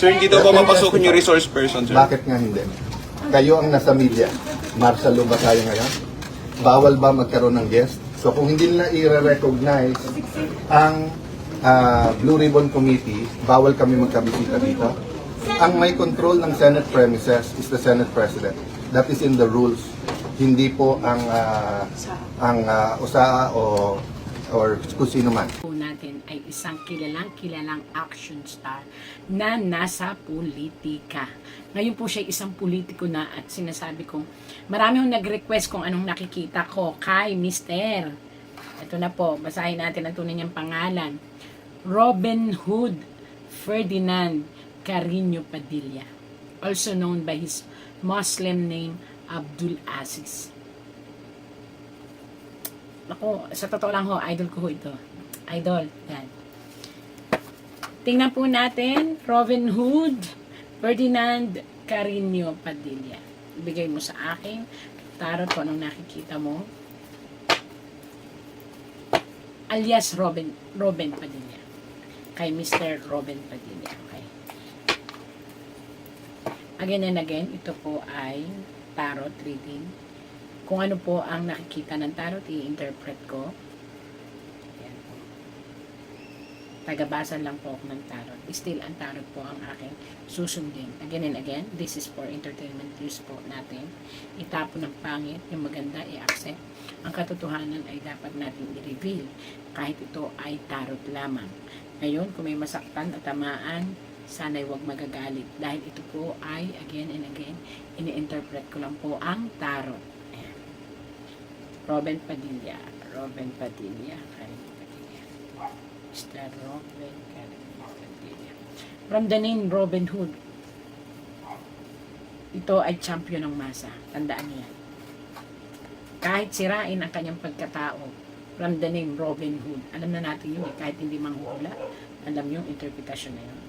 Sir, hindi daw ba mapasukin yung resource person, sir? Bakit nga hindi? Kayo ang nasa media. Marshal ba tayo ngayon? Bawal ba magkaroon ng guest? So kung hindi nila i-recognize ang Blue Ribbon Committee, bawal kami magkabisita dito. Ang may control ng Senate premises is the Senate President. That is in the rules. Hindi po ang USAA or kung sino man. Po natin ay isang kilalang action star na nasa politika. Ngayon po siya isang politiko na at sinasabi kong marami hong nag-request kung anong nakikita ko kay Mr. Ito na po, basahin natin ang tunay niyang pangalan. Robin Hood Ferdinand Carino Padilla, also known by his Muslim name Abdul Aziz. Ako, sa totoo lang ho, idol ko ho ito. Idol, yan. Tingnan po natin, Robin Hood Ferdinand Carino Padilla. Ibigay mo sa akin. Tarot ko anong nakikita mo. Alias Robin Padilla. Kay Mr. Robin Padilla. Okay. Again and again, ito po ay tarot reading. Kung ano po ang nakikita ng tarot, i-interpret ko. Ayan po. Tagabasa lang po ako ng tarot. Still, ang tarot po ang aking susundin. Again and again, this is for entertainment use po natin. Itapon ng pangit, yung maganda, i-accept. Ang katotohanan ay dapat natin i-reveal. Kahit ito ay tarot lamang. Ngayon, kung may masaktan at tamaan, sana'y huwag magagalit. Dahil ito po ay, again and again, ini-interpret ko lang po ang tarot. Robin Padilla. Robin Padilla. Mr. Robin Padilla. From the name Robin Hood. Ito ay champion ng masa. Tandaan niyo yan. Kahit sirain ang kanyang pagkatao. From the name Robin Hood. Alam na natin yun eh. Kahit hindi manghuhula. Alam yung interpretasyon na yun.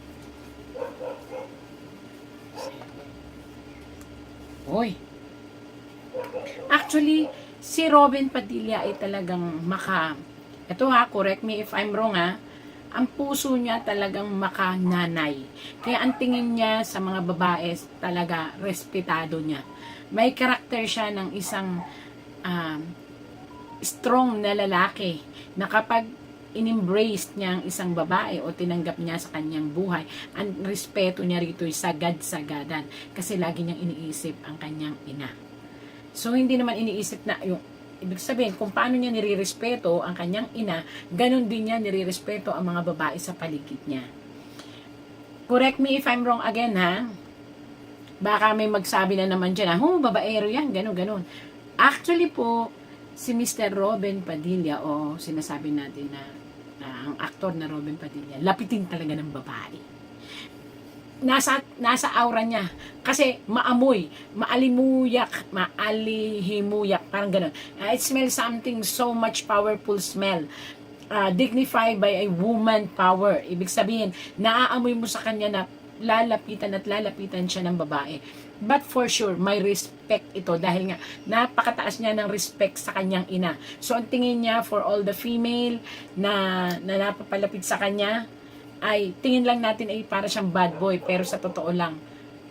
Hoy. Actually, si Robin Padilla ay talagang ito ha, correct me if I'm wrong ha, ang puso niya talagang makananay. Kaya ang tingin niya sa mga babae talaga respetado niya. May karakter siya ng isang strong na lalaki na kapag in-embrace niya ang isang babae o tinanggap niya sa kanyang buhay, ang respeto niya rito ay sagad-sagadan kasi lagi niyang iniisip ang kanyang ina. So, hindi naman iniisip na yung, ibig sabihin, kung paano niya nirirespeto ang kanyang ina, ganun din niya nirirespeto ang mga babae sa paligid niya. Correct me if I'm wrong again, ha? Baka may magsabi na naman dyan, babaero yan, ganun. Actually po, si Mr. Robin Padilla, o sinasabi natin na ang aktor na Robin Padilla, lapitin talaga ng babae. Nasa aura niya kasi maamoy, maalihimuyak, parang ganun. It smells something so much powerful smell, dignified by a woman power. Ibig sabihin, naaamoy mo sa kanya na lalapitan siya ng babae. But for sure, may respect ito dahil nga napakataas niya ng respect sa kanyang ina. So ang tingin niya for all the female na napapalapit sa kanya, ay tingin lang natin ay para siyang bad boy, pero sa totoo lang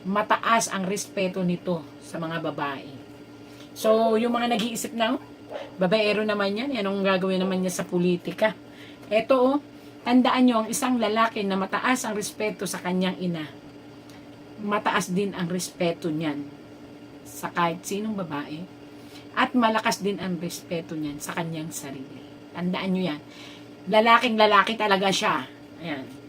mataas ang respeto nito sa mga babae. So yung mga nag-iisip na babaero naman yan, anong gagawin naman niya sa politika? Eto tandaan nyo, ang isang lalaki na mataas ang respeto sa kanyang ina, mataas din ang respeto niyan sa kahit sinong babae, at malakas din ang respeto niyan sa kanyang sarili. Tandaan nyo yan, lalaking lalaki talaga siya. Ayan.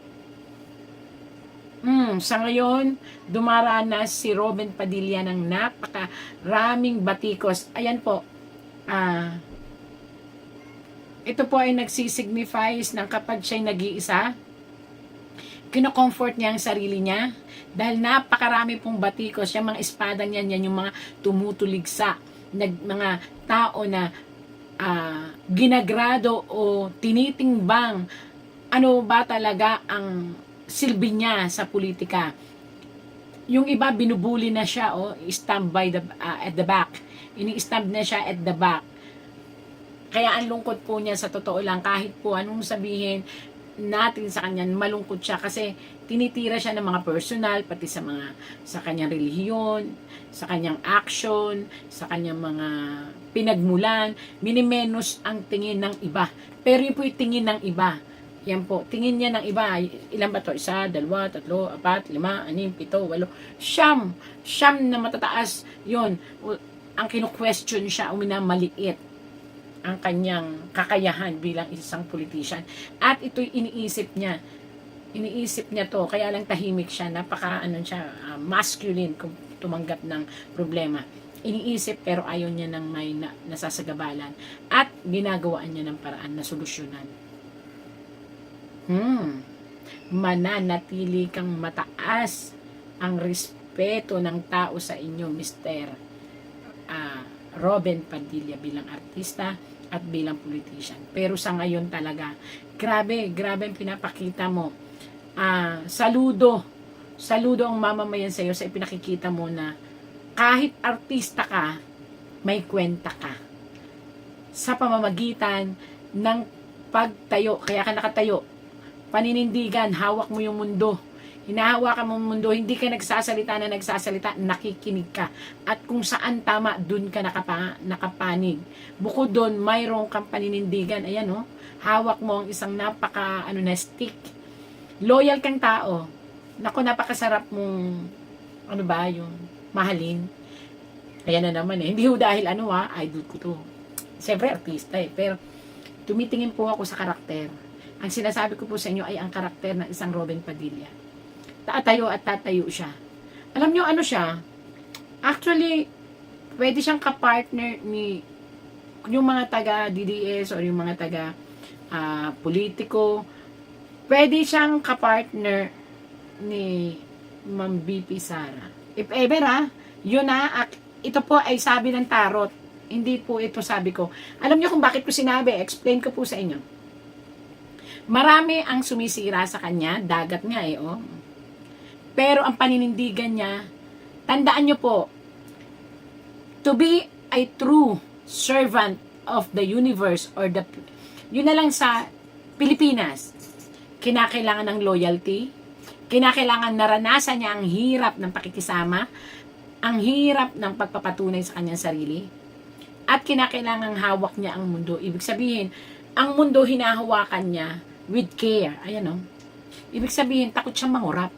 Sa ngayon, dumaranas si Robin Padilla ng napakaraming batikos. Ayan po. Ito po ay nagsisignifies ng kapag siya'y nag-iisa, kino-comfort niya ang sarili niya dahil napakarami pong batikos. Yung mga espada niyan, yan yung mga tumutuligsa, mga tao na ginagrado o tinitimbang ano ba talaga ang silbi niya sa politika. Yung iba binubuli na siya, stand by at the back. Ini-stand na siya at the back. Kaya ang lungkot po niya sa totoo lang, kahit po anong sabihin, natin sa kanya, malungkot siya kasi tinitira siya ng mga personal, pati sa kanyang relihiyon, sa kanyang action, sa kanyang mga pinagmulan, minimenos ang tingin ng iba. Pero yun po yung tingin ng iba. Yan po, tingin niya ng iba, ilan ba to? 1, 2, 3, 4, 5, 6, 7, 8, 9, siyam na matataas, yun. Ang kinu-question siya, minamaliit ang kanyang kakayahan bilang isang politician. At ito'y iniisip niya. Iniisip niya to, kaya lang tahimik siya, masculine kung tumanggap ng problema. Iniisip pero ayaw niya ng may nasasagabalan. At ginagawaan niya ng paraan na solusyonan. Mananatili kang mataas ang respeto ng tao sa inyo, Mr. Robin Padilla bilang artista at bilang politician. Pero sa ngayon talaga, grabe ang pinapakita mo. Saludo ang mamamayan sa iyo sa ipinakikita mo na kahit artista ka, may kwenta ka. Sa pamamagitan ng pagtayo, kaya ka nakatayo, paninindigan, hawak mo yung mundo. Hinahawakan mo yung mundo, hindi ka nagsasalita, nakikinig ka. At kung saan tama, dun ka nakapanig. Bukod doon, mayroong kang paninindigan. Ayan, hawak mo ang isang stick. Loyal kang tao. Naku, napakasarap mong, yung mahalin. Ayan na naman Hindi ho dahil idol ko to. Siyempre, artista Pero, tumitingin po ako sa karakter. Ang sinasabi ko po sa inyo ay ang karakter ng isang Robin Padilla. Tatayo siya. Alam nyo siya? Actually, pwede siyang kapartner ni yung mga taga DDS or yung mga taga politiko. Pwede siyang kapartner ni Ma'am BP Sara. If ever yun ito po ay sabi ng tarot. Hindi po ito sabi ko. Alam nyo kung bakit ko sinabi? Explain ko po sa inyo. Marami ang sumisira sa kanya. Dagat nga Pero ang paninindigan niya, tandaan nyo po, to be a true servant of the universe or yun na lang sa Pilipinas, kinakailangan ng loyalty, kinakailangan naranasan niya ang hirap ng pakikisama, ang hirap ng pagpapatunay sa kanyang sarili, at kinakailangan hawak niya ang mundo. Ibig sabihin, ang mundo hinahawakan niya with care. Ayan Ibig sabihin, takot siyang mangurap.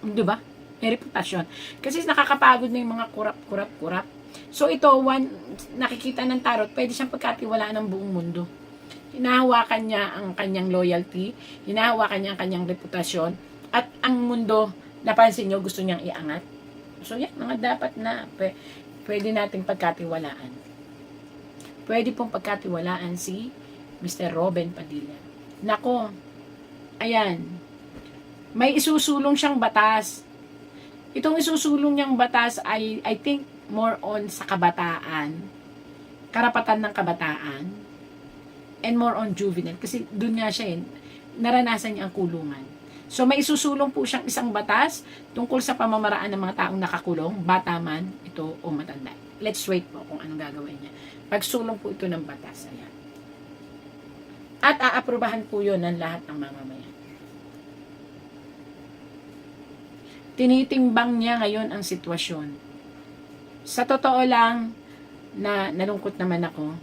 Di ba? May reputasyon. Kasi nakakapagod na yung mga kurap. So ito, nakikita ng tarot, pwede siyang pagkatiwalaan ng buong mundo. Hinahawakan niya ang kanyang loyalty, hinahawakan niya ang kanyang reputasyon, at ang mundo, napansin niyo, gusto niyang iangat. So yan, mga dapat na pwede nating pagkatiwalaan. Pwede pong pagkatiwalaan si Mr. Robin Padilla. Nako, ayan, may isusulong siyang batas. Itong isusulong niyang batas ay, I think, more on sa kabataan, karapatan ng kabataan, and more on juvenile. Kasi dun nga siya naranasan niya ang kulungan. So may isusulong po siyang isang batas tungkol sa pamamaraan ng mga taong nakakulong, bata man ito o matanda. Let's wait po kung anong gagawin niya. Pagsulong po ito ng batas. Ayan. At aaprubahan po yun ng lahat ng mamamayan. Tinitimbang niya ngayon ang sitwasyon. Sa totoo lang, nalungkot naman ako,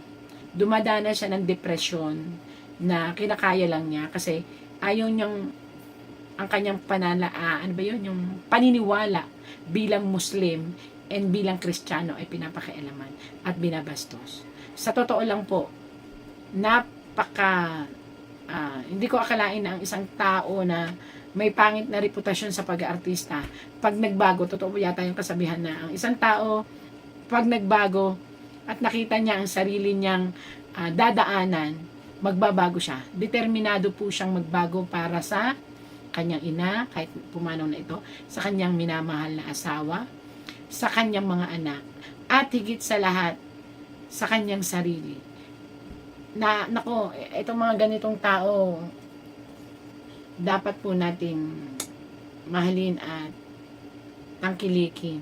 dumadana siya ng depresyon na kinakaya lang niya kasi ayaw niyang ang kanyang yung paniniwala bilang Muslim and bilang Kristiyano ay pinapakialaman at binabastos. Sa totoo lang po, hindi ko akalain na ang isang tao na may pangit na reputasyon sa pag-aartista, pag nagbago, totoo yata yung kasabihan na ang isang tao, pag nagbago at nakita niya ang sarili niyang dadaanan, magbabago siya. Determinado po siyang magbago para sa kanyang ina, kahit pumanaw na ito, sa kanyang minamahal na asawa, sa kanyang mga anak, at higit sa lahat, sa kanyang sarili. Nako, itong mga ganitong tao, dapat po nating mahalin at tangkilikin.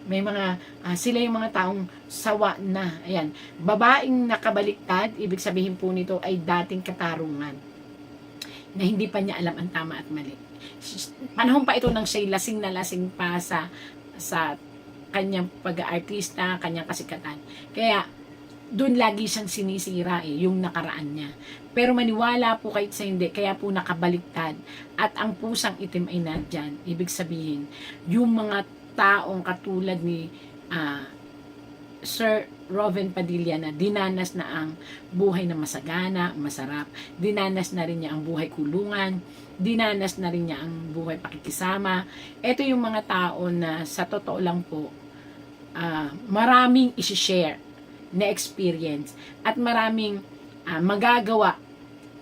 May mga, sila yung mga taong sawa na. Ayan, babaeng nakabaliktad, ibig sabihin po nito ay dating katarungan. na hindi pa niya alam ang tama at mali. Panahon pa ito nang siya'y lasing na lasing pa sa kanyang pag-aartista, kanyang kasikatan. Kaya, doon lagi siyang sinisira yung nakaraan niya. Pero maniwala po kahit sa hindi, kaya po nakabaliktad. At ang pusang itim ay nandyan. Ibig sabihin, yung mga taong katulad ni Sir Roven Padilla na dinanas na ang buhay na masagana, masarap, dinanas na rin niya ang buhay kulungan, dinanas na rin niya ang buhay pakikisama. Ito yung mga tao na sa totoo lang po, maraming isi-share na experience at maraming magagawa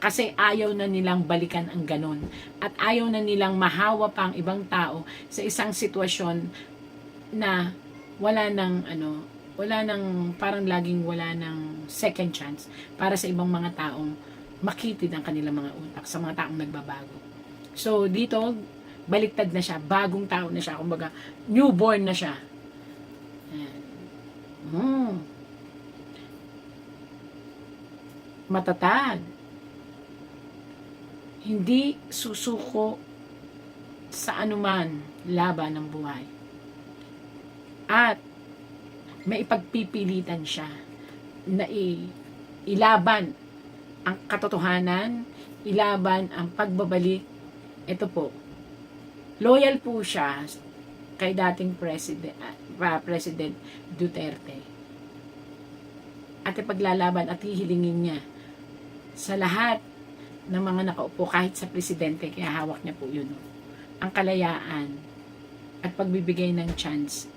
kasi ayaw na nilang balikan ang ganon at ayaw na nilang mahawa pa ang ibang tao sa isang sitwasyon na wala nang parang laging wala nang second chance para sa ibang mga taong makitid ang kanilang mga utak sa mga taong nagbabago. So dito baliktad na siya, bagong tao na siya, kumbaga newborn na siya. Matatag, hindi susuko sa anuman laban ng buhay, at may ipagpipilitan siya na ilaban ang katotohanan, ilaban ang pagbabalik. Ito po, loyal po siya kay dating President Duterte at ipaglalaban at hihilingin niya sa lahat ng mga nakaupo, kahit sa presidente, kaya hawak niya po yun, ang kalayaan at pagbibigay ng chance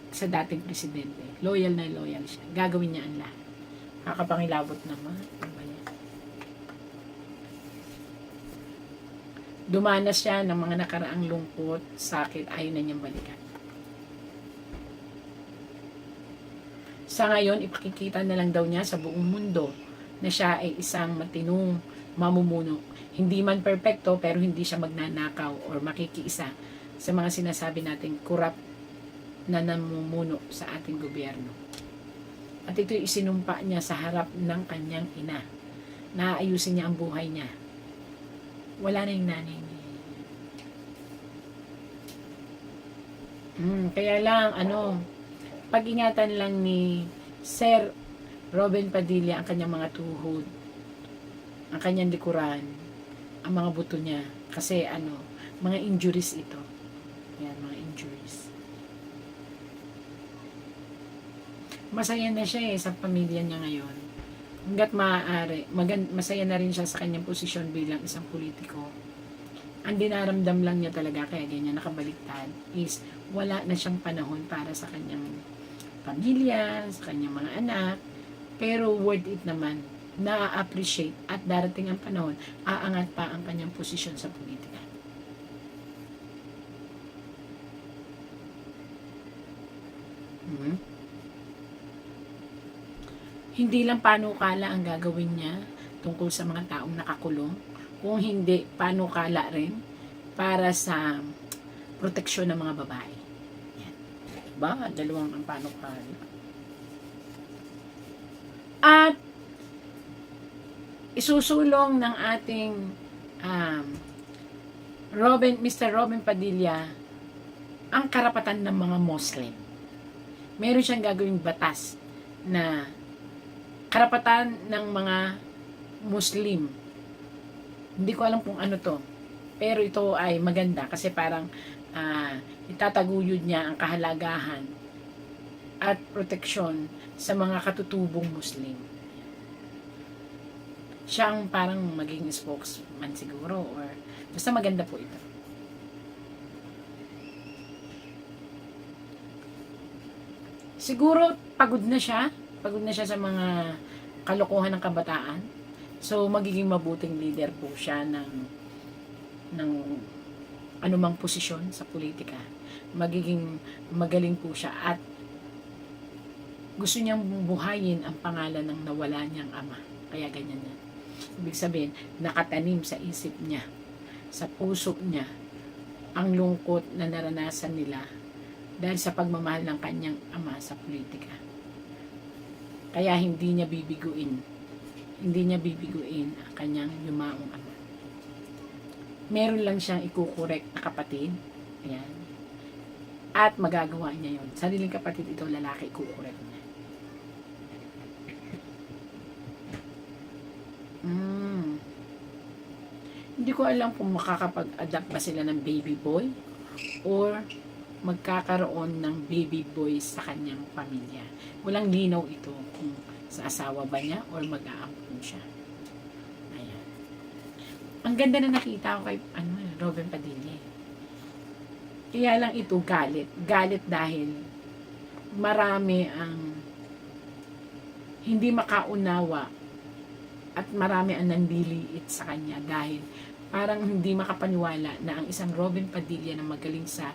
sa dating presidente. Loyal na loyal siya. Gagawin niya ang lahat. Kakapangilabot naman. Ano ba yan? Dumanas siya ng mga nakaraang lungkot, sakit, ayaw na niyang balikan. Sa ngayon, ipakikita na lang daw niya sa buong mundo na siya ay isang matinong mamumuno. Hindi man perpekto, pero hindi siya magnanakaw or makikiisa sa mga sinasabi nating corrupt na namumuno sa ating gobyerno. At ito isinumpa niya sa harap ng kanyang ina. Naayusin niya ang buhay niya. Wala na yung nanay niya. Kaya lang, pag-ingatan lang ni Sir Roven Padilla ang kanyang mga tuhod, ang kanyang likuran, ang mga buto niya. Kasi mga injuries ito. Yan, mga injuries. Masaya na siya sa pamilya niya ngayon. Hanggat maaari, masaya na rin siya sa kanyang posisyon bilang isang politiko. Ang dinaramdam lang niya talaga, kaya ganyan nakabaliktad, is wala na siyang panahon para sa kanyang pamilya, sa kanyang mga anak, pero worth it naman, na-appreciate at darating ang panahon, aangat pa ang kanyang posisyon sa politika. Hindi lang panukala ang gagawin niya tungkol sa mga taong nakakulong, kung hindi panukala rin para sa proteksyon ng mga babae. Yan. Diba? Dalawang ang panukala. At isusulong ng ating Mr. Roven Padilla ang karapatan ng mga Muslim. Meron siyang gagawing batas na karapatan ng mga Muslim. Hindi ko alam kung ano to, pero ito ay maganda kasi parang itataguyod niya ang kahalagahan at proteksyon sa mga katutubong Muslim. Siya ang parang maging spokesman siguro, or basta maganda po ito. Siguro pagod na siya sa mga kalokohan ng kabataan. So magiging mabuting leader po siya ng anumang posisyon sa politika. Magiging magaling po siya at gusto niyang buhayin ang pangalan ng nawala niyang ama. Kaya ganyan yan. Ibig sabihin, nakatanim sa isip niya, sa puso niya, ang lungkot na naranasan nila dahil sa pagmamahal ng kanyang ama sa politika. Kaya hindi niya bibiguin ang kanyang yumaong ama. meron lang siyang ikukorek na kapatid. Ayan. At magagawa niya yun. Sariling kapatid ito, lalaki, ikukorek niya. Hindi ko alam kung makakapag-adapt ba sila ng baby boy or magkakaroon ng baby boy sa kanyang pamilya. Walang linaw ito kung sa asawa ba niya or mag-aampun siya. Ayan. Ang ganda na nakita ko kay Robin Padilla. Kaya lang ito galit. Galit dahil marami ang hindi makaunawa at marami ang nandiliit sa kanya dahil parang hindi makapaniwala na ang isang Robin Padilla na magaling sa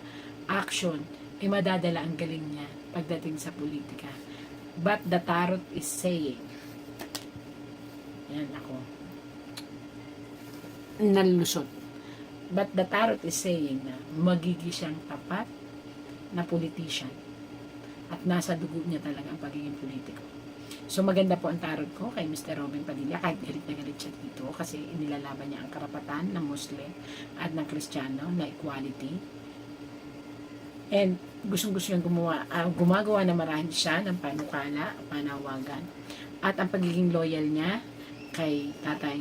action ay madadala ang galing niya pagdating sa politika. But the tarot is saying, yan ako, nalusot. But the tarot is saying na magiging siyang tapat na politician at nasa dugo niya talaga ang pagiging politiko. So maganda po ang tarot ko kay Mr. Robin Padilla, kahit galit na galit siya dito kasi inilalaban niya ang karapatan ng Muslim at ng Kristiyano na equality. And gustong-gusto niyang gumagawa na marahil siya ng panukala, panawagan. At ang pagiging loyal niya kay Tatay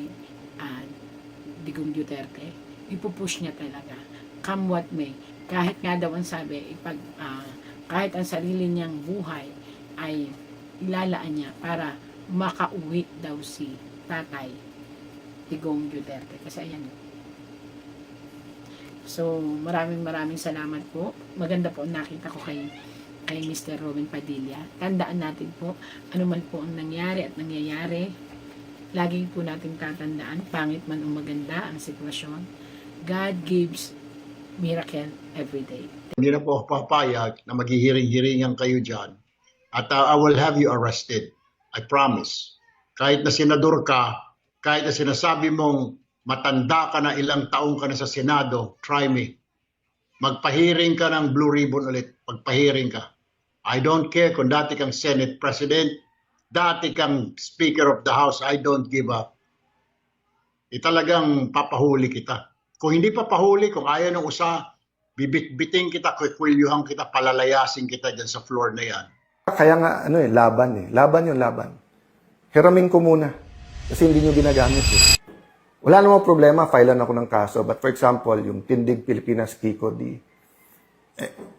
Digong Duterte, ipupush niya talaga. Come what may. Kahit nga daw ang sabi, kahit ang sarili niyang buhay ay ilalaan niya para makauwi daw si Tatay Digong Duterte. Kasi ayan. So, maraming salamat po. Maganda po ang nakita ko kay Mr. Robin Padilla. Tandaan natin po, ano man po ang nangyari at nangyayari, lagi po natin tatandaan, pangit man o maganda ang sitwasyon, God gives miracle every day. Hindi na po ako papayag na maghihiring-hiringan kayo dyan. At I will have you arrested. I promise. Kahit na senador ka, kahit na sinasabi mong matanda ka na, ilang taong ka na sa Senado, try me. Magpahiring ka ng blue ribbon ulit. Magpahiring ka. I don't care kung dati kang Senate President, dati kang Speaker of the House, I don't give up. Talagang papahuli kita. Kung hindi papahuli, kung ayaw ng usa, bibit-biting kita, kikwilyuhan kita, palalayasin kita dyan sa floor na yan. Kaya nga, laban eh. Laban yung laban. Hiramin ko muna. Kasi hindi nyo ginagamit eh. Wala namang problema, filean ako ng kaso. But for example, yung Tindig Pilipinas Kiko D.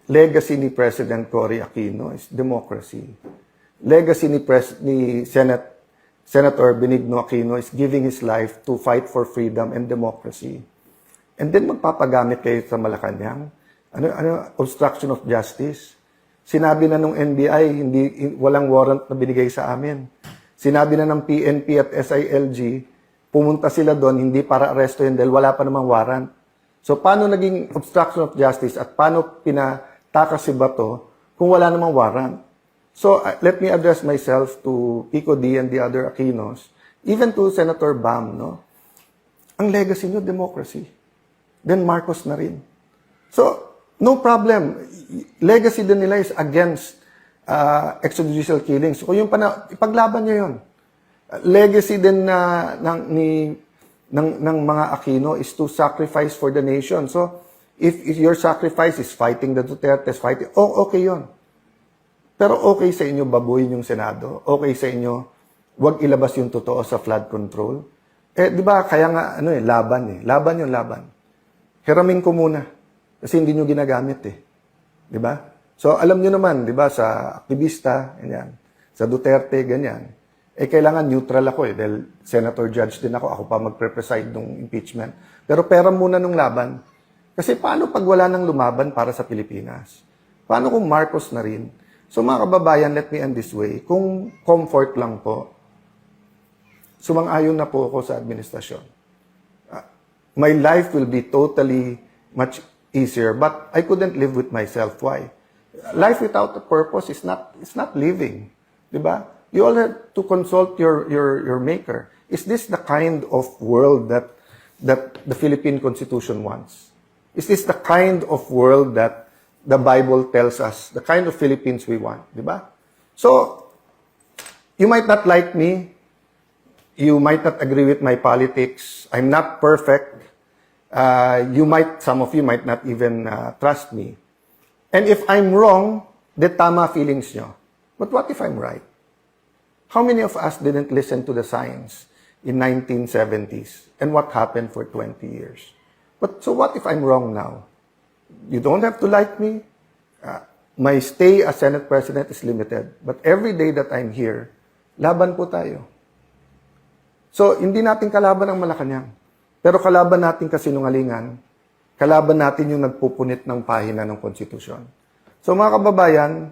Legacy ni President Cory Aquino is democracy. Legacy ni Senator Benigno Aquino is giving his life to fight for freedom and democracy. And then magpapagamit kayo sa Malacanang. Obstruction of justice. Sinabi na nung NBI, walang warrant na binigay sa amin. Sinabi na ng PNP at SILG, pumunta sila doon, hindi para arestohin dahil wala pa namang warrant. So, paano naging obstruction of justice at paano pinatakas si Bato kung wala namang warrant? So, let me address myself to Pico D and the other Aquinos, even to Senator Bam, no? Ang legacy nyo, democracy. Then Marcos na rin. So, no problem. Legacy din nila is against extrajudicial killings. So, kung yung ipaglaban nyo yun. Legacy din ng mga Aquino is to sacrifice for the nation. So, if your sacrifice is fighting the Dutertes, okay yun. Pero okay sa inyo babuyin yung Senado. Okay sa inyo, wag ilabas yung totoo sa flood control. Di ba, kaya nga, laban eh. Laban yung laban. Hiramin ko muna. Kasi hindi nyo ginagamit eh. Di ba? So, alam nyo naman, di ba, sa aktivista, ganyan, sa Duterte, ganyan, kailangan neutral ako eh, dahil senator judge din ako, ako pa magpre-preside ng impeachment. Pero pera muna nung laban. Kasi paano pag wala nang lumaban para sa Pilipinas? Paano kung Marcos na rin? So mga kababayan, let me end this way. Kung comfort lang po, sumang-ayon na po ako sa administrasyon. My life will be totally much easier, but I couldn't live with myself. Why? Life without a purpose is not living. Diba? You all have to consult your maker. Is this the kind of world that the Philippine Constitution wants? Is this the kind of world that the Bible tells us, the kind of Philippines we want? Diba? So, you might not like me. You might not agree with my politics. I'm not perfect. Some of you might not even trust me. And if I'm wrong, then tama feelings nyo. But what if I'm right? How many of us didn't listen to the science in 1970s? And what happened for 20 years? So what if I'm wrong now? You don't have to like me. My stay as Senate President is limited. But every day that I'm here, laban po tayo. So, hindi natin kalaban ang Malacanang. Pero kalaban natin kasinungalingan, kalaban natin yung nagpupunit ng pahina ng konstitusyon. So mga kababayan,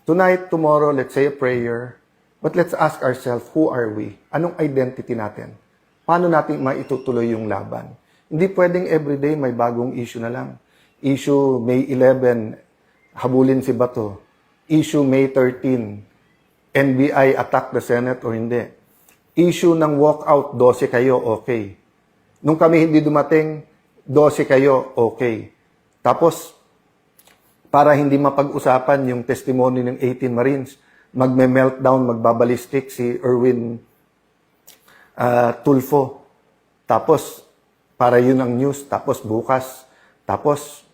tonight, tomorrow, let's say a prayer, but let's ask ourselves, who are we? Anong identity natin? Paano natin maitutuloy yung laban? Hindi pwedeng everyday may bagong issue na lang. Issue May 11, habulin si Bato. Issue May 13, NBI attack the Senate or hindi. Issue ng walkout, 12 kayo, okay. Nung kami hindi dumating, 12 kayo, okay. Tapos, para hindi mapag-usapan yung testimony ng 18 Marines, magme-meltdown, magbabalistik si Erwin Tulfo. Tapos, para yun ang news. Tapos bukas, tapos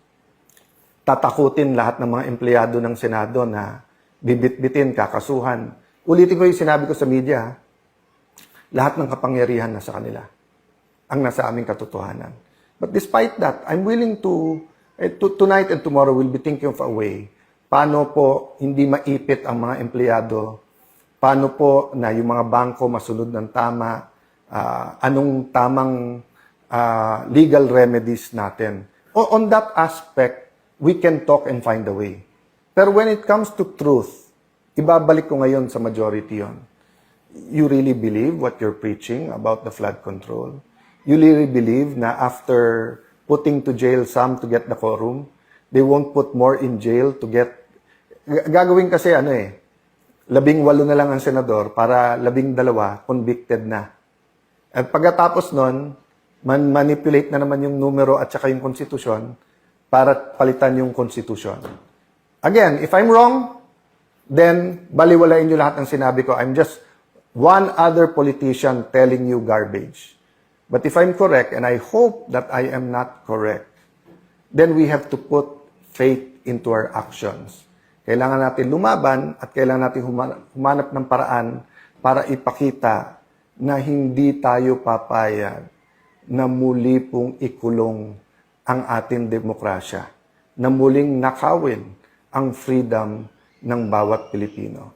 tatakutin lahat ng mga empleyado ng Senado na bibit-bitin, kakasuhan. Ulitin ko yung sinabi ko sa media, lahat ng kapangyarihan nasa kanila. Ang nasa aming katotohanan. But despite that, I'm willing to tonight and tomorrow, we'll be thinking of a way. Paano po hindi maipit ang mga empleyado? Paano po na yung mga bangko masunod ng tama? Anong tamang legal remedies natin? On that aspect, we can talk and find a way. Pero when it comes to truth, ibabalik ko ngayon sa majority yon. You really believe what you're preaching about the flood control? You really believe na after putting to jail some to get the quorum, they won't put more in jail to get... Gagawin kasi 18 na lang ang senador para 12 convicted na. At pagkatapos nun, manipulate na naman yung numero at saka yung konstitusyon para palitan yung konstitusyon. Again, if I'm wrong, then baliwalain nyo lahat ng sinabi ko. I'm just one other politician telling you garbage. But if I'm correct, and I hope that I am not correct, then we have to put faith into our actions. Kailangan natin lumaban at kailangan natin humanap ng paraan para ipakita na hindi tayo papayag na muli pong ikulong ang ating demokrasya, na muling nakawin ang freedom ng bawat Pilipino.